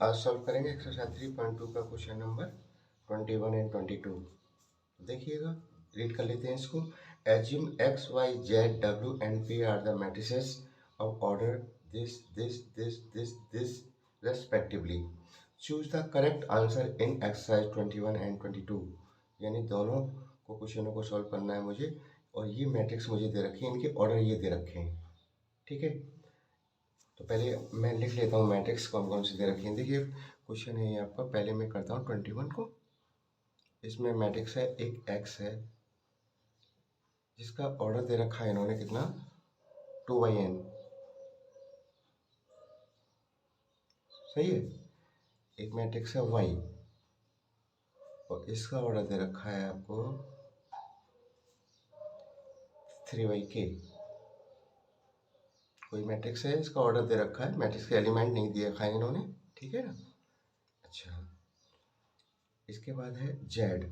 आज सॉल्व करेंगे एक्सरसाइज 3.2 का क्वेश्चन नंबर 21 एंड 22। देखिएगा, रीड कर लेते हैं इसको। Assume X Y Z W and P R the matrices of order this respectively. Choose the correct answer in exercise 21 and 22। यानी दोनों को क्वेश्चनों को सॉल्व करना है मुझे, और ये मैट्रिक्स मुझे दे रखी है, इनके ऑर्डर ये दे रखे हैं। ठीक है, तो पहले मैं लिख लेता हूँ मैट्रिक्स कौन कौन से दे रखे हैं। देखिए, क्वेश्चन है ये आपका। पहले मैं करता हूँ 21 को। इसमें मैट्रिक्स है, एक एक्स है जिसका ऑर्डर दे रखा है इन्होंने कितना, 2/n। सही है। एक मैट्रिक्स है वाई और इसका ऑर्डर दे रखा है आपको 3/k। कोई मैट्रिक्स है, इसका ऑर्डर दे रखा है, मैट्रिक्स के एलिमेंट नहीं दिए रखा है इन्होंने। ठीक है ना। अच्छा, इसके बाद है जेड।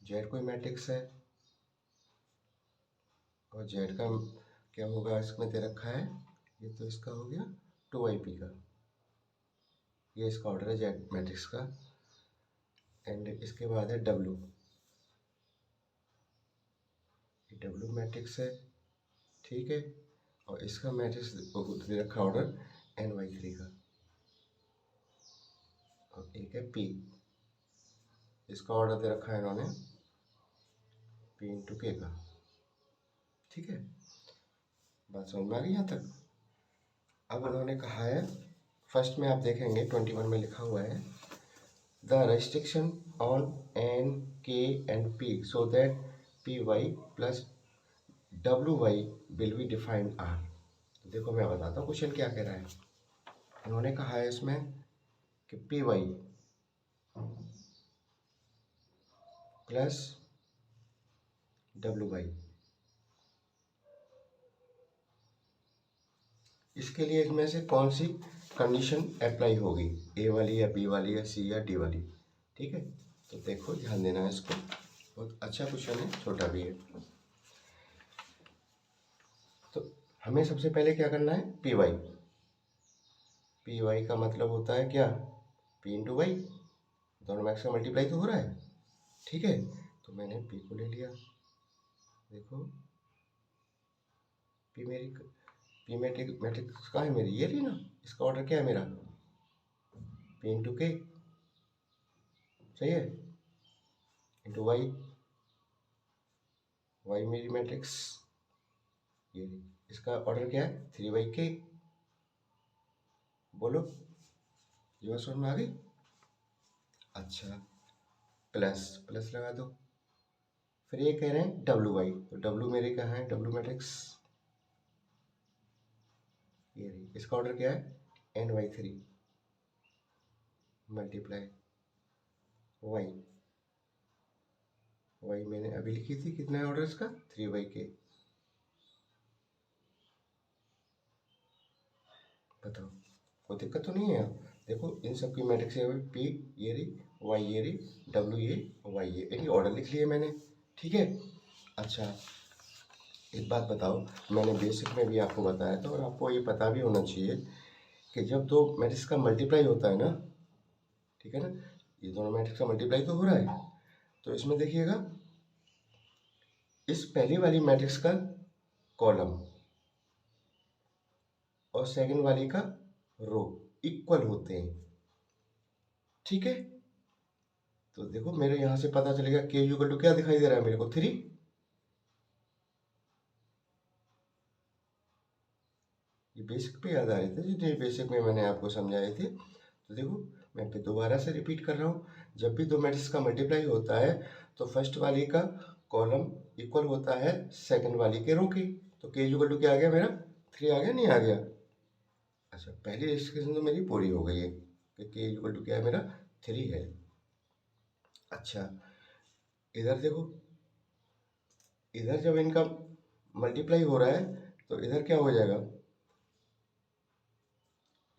जेड कोई मैट्रिक्स है और जेड का क्या होगा, इसमें दे रखा है, ये तो इसका हो गया 2/p का। ये इसका ऑर्डर है जेड मैट्रिक्स का। एंड इसके बाद है डब्ल्यू। ये डब्ल्यू मैट्रिक्स है। ठीक है, और इसका मैट्रिक्स दे रखा ऑर्डर n/3 का। और एक है p, इसका ऑर्डर दे रखा है इन्होंने p×k का। ठीक है, बात समझ में आ गई यहाँ तक। अब उन्होंने कहा है, फर्स्ट में आप देखेंगे 21 में लिखा हुआ है, the restriction on n, k and p so that py plus wy will be defined are. तो देखो, मैं बताता हूँ क्वेश्चन क्या कह रहा है। उन्होंने कहा है इसमें कि py प्लस wy, इसके लिए इनमें से कौन सी कंडीशन अप्लाई होगी, ए वाली या बी वाली या सी या डी वाली। ठीक है, तो देखो ध्यान देना है इसको, बहुत अच्छा क्वेश्चन है, छोटा भी है। तो हमें सबसे पहले क्या करना है, पी वाई का मतलब होता है क्या, p×y। दोनों मैक्स का मल्टीप्लाई तो हो रहा है। ठीक है, तो मैंने p को ले लिया। देखो, p मैट्रिक्स कहाँ है मेरी, ये रही ना। इसका ऑर्डर क्या है मेरा, p×k। सही है, इंटू y मेरी मैट्रिक्स ये रही। इसका ऑर्डर क्या है, 3/k। बोलो, ये बात समझ में आ गई। अच्छा, प्लस लगा दो। फिर ये कह रहे हैं wy, तो w मेरे क्या है, w मैट्रिक्स ये रही। इसका ऑर्डर क्या है, n/3 मल्टीप्लाई y मैंने अभी लिखी थी, कितना है ऑर्डर इसका, 3/k। बताओ, कोई दिक्कत तो नहीं है। देखो, इन सब की मैट्रिक्स p ये रही, y ये रही, w ये, y ये ऑर्डर लिख लिए मैंने। ठीक है। अच्छा, एक बात बताओ, मैंने बेसिक में भी आपको बताया था और आपको ये पता भी होना चाहिए कि जब दो मैट्रिक्स का मल्टीप्लाई होता है ना, ठीक है ना, ये दोनों मैट्रिक्स का मल्टीप्लाई तो हो रहा है, तो इसमें देखिएगा, इस पहली वाली मैट्रिक्स का कॉलम और सेकंड वाली का रो इक्वल होते हैं। ठीक है, तो देखो मेरे यहां से पता चलेगा k इक्वल टू क्या दिखाई दे रहा है मेरे को, 3। ये बेसिक पे याद आ रहे थे, जितने बेसिक में मैंने आपको समझाए थे। तो देखो, मैं फिर दोबारा से रिपीट कर रहा हूँ, जब भी दो मैट्रिक्स का मल्टीप्लाई होता है तो फर्स्ट वाली का कॉलम इक्वल होता है सेकंड वाली के रो के। तो k इक्वल टू क्या आ गया मेरा, 3 आ गया, नहीं आ गया। अच्छा, पहली रेस्ट्रिक्शन तो मेरी पूरी हो गई है कि k इक्वल टू क्या है मेरा, 3 है। अच्छा, इधर देखो, इधर जब इनका मल्टीप्लाई हो रहा है तो इधर क्या हो जाएगा,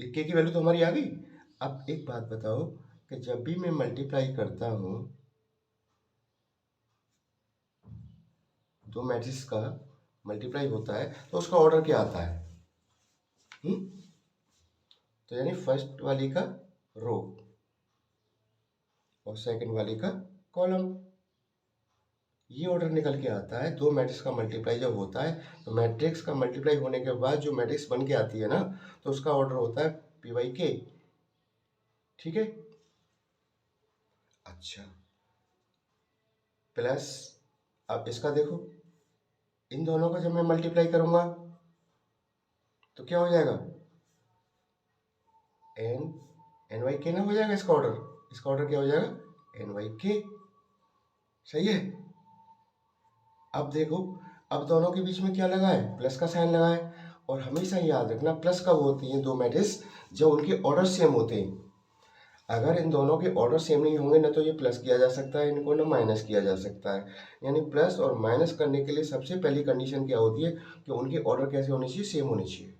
k की वैल्यू तो हमारी आ गई। अब एक बात बताओ कि जब भी मैं मल्टीप्लाई करता हूं दो मैट्रिक्स का मल्टीप्लाई होता है तो उसका ऑर्डर क्या आता है, तो यानी फर्स्ट वाली का रो और सेकंड वाली का कॉलम। ये ऑर्डर निकल के आता है। दो मैट्रिक्स का मल्टीप्लाई जब होता है तो मैट्रिक्स का मल्टीप्लाई होने के बाद जो मैट्रिक्स बन के आती है ना, तो उसका ऑर्डर होता है पी बाई के। ठीक है, अच्छा प्लस, अब इसका देखो, इन दोनों को जब मैं मल्टीप्लाई करूंगा तो क्या हो जाएगा, एन वाई के ना हो जाएगा इसका ऑर्डर क्या हो जाएगा, एन वाई के। सही है। अब देखो, अब दोनों के बीच में क्या लगा है, प्लस का साइन लगा है। और हमेशा याद रखना प्लस कब होती है दो मैट्रिक्स, जब उनके ऑर्डर सेम होते हैं। अगर इन दोनों के ऑर्डर सेम नहीं होंगे ना तो ये प्लस किया जा सकता है, इनको ना माइनस किया जा सकता है। यानी प्लस और माइनस करने के लिए सबसे पहली कंडीशन क्या होती है कि उनके ऑर्डर कैसे होने चाहिए, सेम होने चाहिए,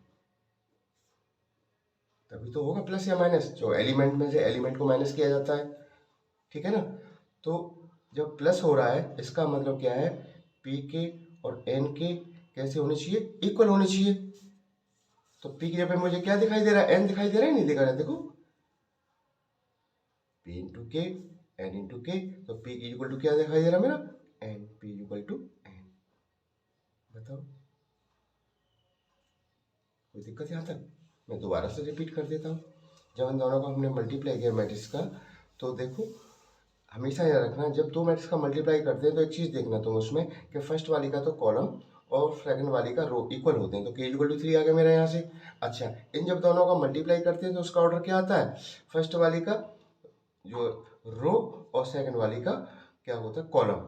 तभी तो होगा प्लस या माइनस। जो एलिमेंट में से एलिमेंट को माइनस किया जाता है, ठीक है ना। तो जब प्लस हो रहा है इसका मतलब क्या है, पी के और एन के कैसे होने चाहिए, इक्वल होने चाहिए। तो पी की जगह पे मुझे क्या दिखाई दे रहा है, एन दिखाई दे रहा है, नहीं दिखा रहा है, देखो पी इंटू के एन इंटू के। तो पी इक्वल टू क्या दिखाई दे रहा है मेरा, N, P equal to N. बताओ कोई दिक्कत यहाँ तक। मैं दोबारा से रिपीट कर देता हूँ। जब इन दोनों को हमने मल्टीप्लाई किया मैट्रिक्स का, तो देखो हमेशा याद रखना जब दो मैट्रिक्स का मल्टीप्लाई करते हैं तो एक चीज़ देखना तुम उसमें कि फर्स्ट वाली का तो कॉलम और सेकंड वाली का रो इक्वल होते हैं। तो के इक्वल टू 3 आ गया मेरा यहाँ से। अच्छा, इन जब दोनों का मल्टीप्लाई करते हैं तो उसका ऑर्डर क्या आता है, फर्स्ट वाली का जो रो और सेकंड वाली का क्या होता है, कॉलम।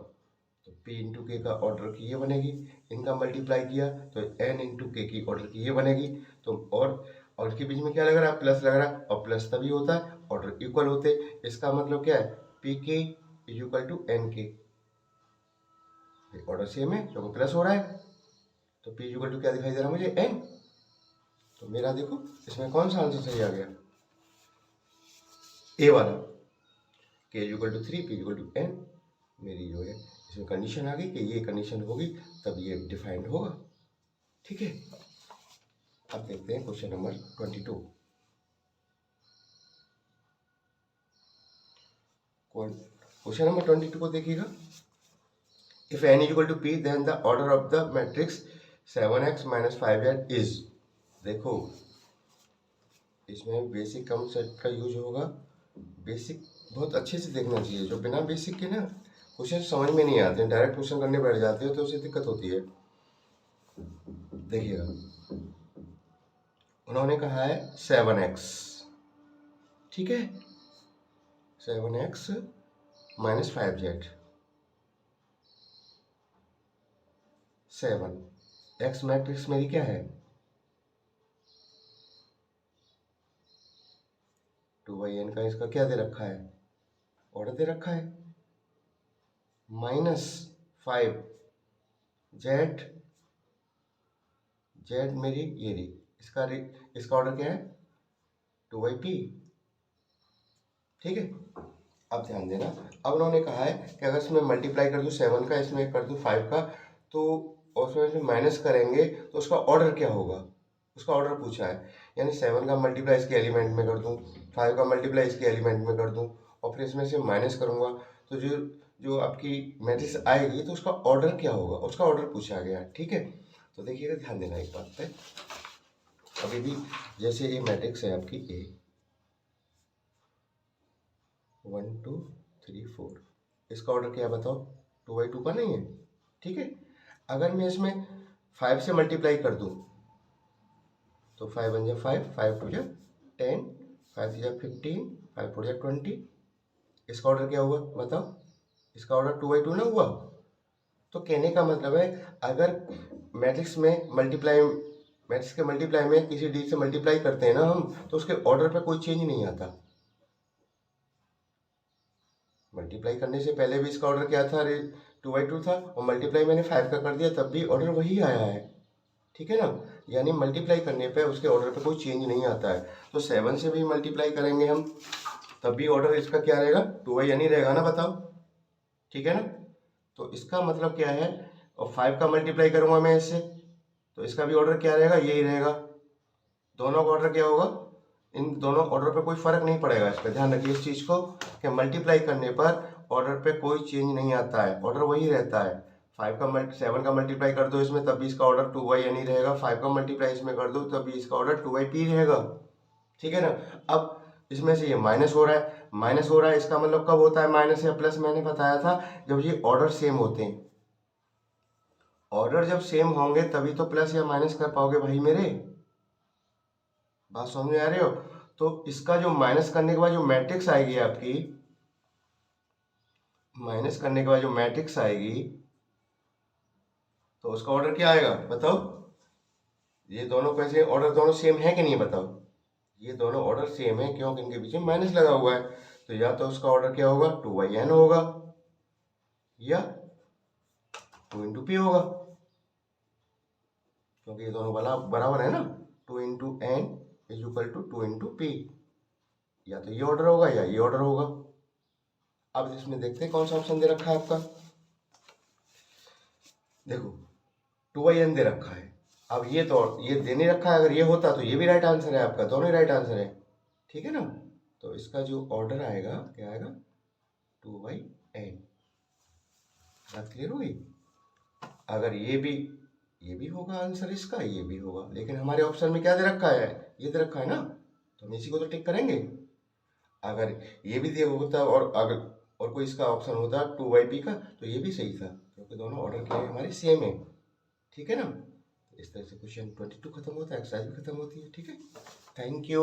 तो P इंटू के का ऑर्डर की ये बनेगी, इनका मल्टीप्लाई किया तो N इंटू के की ऑर्डर की ये बनेगी। तो और इसके बीच में क्या लग रहा है, प्लस लग रहा है, और प्लस तभी होता है ऑर्डर इक्वल होते। इसका मतलब क्या है, पी के इज इक्वल टू एन के, ऑर्डर सेम है क्योंकि प्लस हो रहा है। तो पी इक्वल टू क्या दिखाई दे रहा है मुझे, एन। तो मेरा देखो इसमें कौन सा आंसर सही आ गया, ए वाला, K equal to 3 P equal to N. मेरी जो है इसमें कंडीशन आ गई कि ये कंडीशन होगी तब ये डिफाइंड होगा। ठीक है, अब देखते हैं क्वेश्चन नंबर 22। क्वेश्चन नंबर 22 को देखिएगा। If n equal to p then the order of the matrix 7x minus 5z is. देखो इसमें बेसिक कॉन्सेप्ट का यूज होगा। बेसिक बहुत अच्छे से देखना चाहिए, जो बिना बेसिक के ना क्वेश्चन समझ में नहीं आते हैं, डायरेक्ट क्वेश्चन करने बैठ जाते हो तो उससे दिक्कत होती है। देखिएगा, उन्होंने कहा है 7x, ठीक है, 7x minus 5z, 7 x matrix मेरी क्या है, 2/n का इसका क्या दे रखा है, ऑर्डर दे रखा है, माइनस 5 z, z मेरी ये रही, इसका ऑर्डर क्या है 2/p। ठीक है, अब ध्यान देना। अब उन्होंने कहा है कि अगर इसमें मल्टीप्लाई कर दूं 7 का, इसमें कर दूं 5 का, तो और उसमें माइनस करेंगे तो उसका ऑर्डर क्या होगा, उसका ऑर्डर पूछा है। यानी 7 का मल्टीप्लाई इसके एलिमेंट में कर दूं, 5 का मल्टीप्लाई इसके एलिमेंट में कर दूं, और फिर इसमें से माइनस करूंगा तो जो जो आपकी मैट्रिक्स आएगी तो उसका ऑर्डर क्या होगा, उसका ऑर्डर पूछा गया। ठीक है, तो देखिएगा, ध्यान देना एक बात पे। अभी भी जैसे ये मैट्रिक्स है आपकी ए 1 2 3 4, इसका ऑर्डर क्या है बताओ, 2/2 का नहीं है। ठीक है, अगर मैं इसमें 5 से मल्टीप्लाई कर दूं तो 5 1 जा 5, 5 2 जा 10, 5 3 जा 15, 5 4 जा 20, इसका ऑर्डर क्या हुआ बताओ, इसका ऑर्डर 2/2 ना हुआ। तो कहने का मतलब है अगर मैट्रिक्स के मल्टीप्लाई में किसी डी से मल्टीप्लाई करते हैं ना हम, तो उसके ऑर्डर पे कोई चेंज नहीं आता। मल्टीप्लाई करने से पहले भी इसका ऑर्डर क्या था, 2/2 था, और मल्टीप्लाई मैंने 5 का कर दिया तब भी ऑर्डर वही आया है। ठीक है ना, यानी मल्टीप्लाई करने पे उसके ऑर्डर पे कोई चेंज नहीं आता है। तो 7 से भी मल्टीप्लाई करेंगे हम तब भी ऑर्डर इसका क्या रहेगा, 2/n ही रहेगा ना, बताओ। ठीक है ना, तो इसका मतलब क्या है, और 5 का मल्टीप्लाई करूंगा मैं इससे तो इसका भी ऑर्डर क्या रहेगा, यही रहेगा। दोनों का ऑर्डर क्या होगा, इन दोनों ऑर्डर पे कोई फर्क नहीं पड़ेगा। इस पर ध्यान रखिए इस चीज को कि मल्टीप्लाई करने पर ऑर्डर पे कोई चेंज नहीं आता है, ऑर्डर वही रहता है। 7 का मल्टीप्लाई कर दो इसमें तब भी इसका ऑर्डर 2y नहीं रहेगा, 5 का मल्टीप्लाई इसमें कर दो तब भी इसका ऑर्डर 2yp रहेगा। ठीक है ना। अब इसमें से ये माइनस हो रहा है, माइनस हो रहा है, इसका मतलब कब होता है माइनस या प्लस, मैंने बताया था जब ये ऑर्डर सेम होते हैं। ऑर्डर जब सेम होंगे तभी तो प्लस या माइनस कर पाओगे भाई मेरे, बात समझ में आ रहे हो। तो इसका जो माइनस करने के बाद जो मैट्रिक्स आएगी आपकी, माइनस करने के बाद जो मैट्रिक्स आएगी तो उसका ऑर्डर क्या आएगा बताओ। ये दोनों कैसे ऑर्डर, दोनों सेम है कि नहीं बताओ। ये दोनों ऑर्डर सेम है क्योंकि इनके बीच में माइनस लगा हुआ है। तो या तो उसका ऑर्डर क्या होगा 2yn होगा या 2 × p होगा, क्योंकि ये दोनों बराबर है ना। 2 × n = 2 × p। या तो ये ऑर्डर होगा या ये ऑर्डर होगा। अब इसमें देखते हैं कौन सा ऑप्शन दे रखा है आपका। देखो 2yn दे रखा है। अब ये तो ये दे नहीं रखा है, अगर ये होता तो ये भी राइट आंसर है आपका, दोनों ही राइट आंसर है। ठीक है ना। तो इसका जो ऑर्डर आएगा क्या आएगा 2/n। बात क्लियर हुई। अगर ये भी होगा आंसर इसका, ये भी होगा, लेकिन हमारे ऑप्शन में क्या दे रखा है, ये दे रखा है ना, तो हम इसी को तो टिक करेंगे। अगर ये भी दे होता और अगर और कोई इसका ऑप्शन होता 2/p का तो ये भी सही था, क्योंकि दोनों ऑर्डर के लिए हमारे सेम है। ठीक है ना। इस तरह से क्वेश्चन 22 खत्म होता है, एक्सरसाइज भी खत्म होती है। ठीक है, थैंक यू।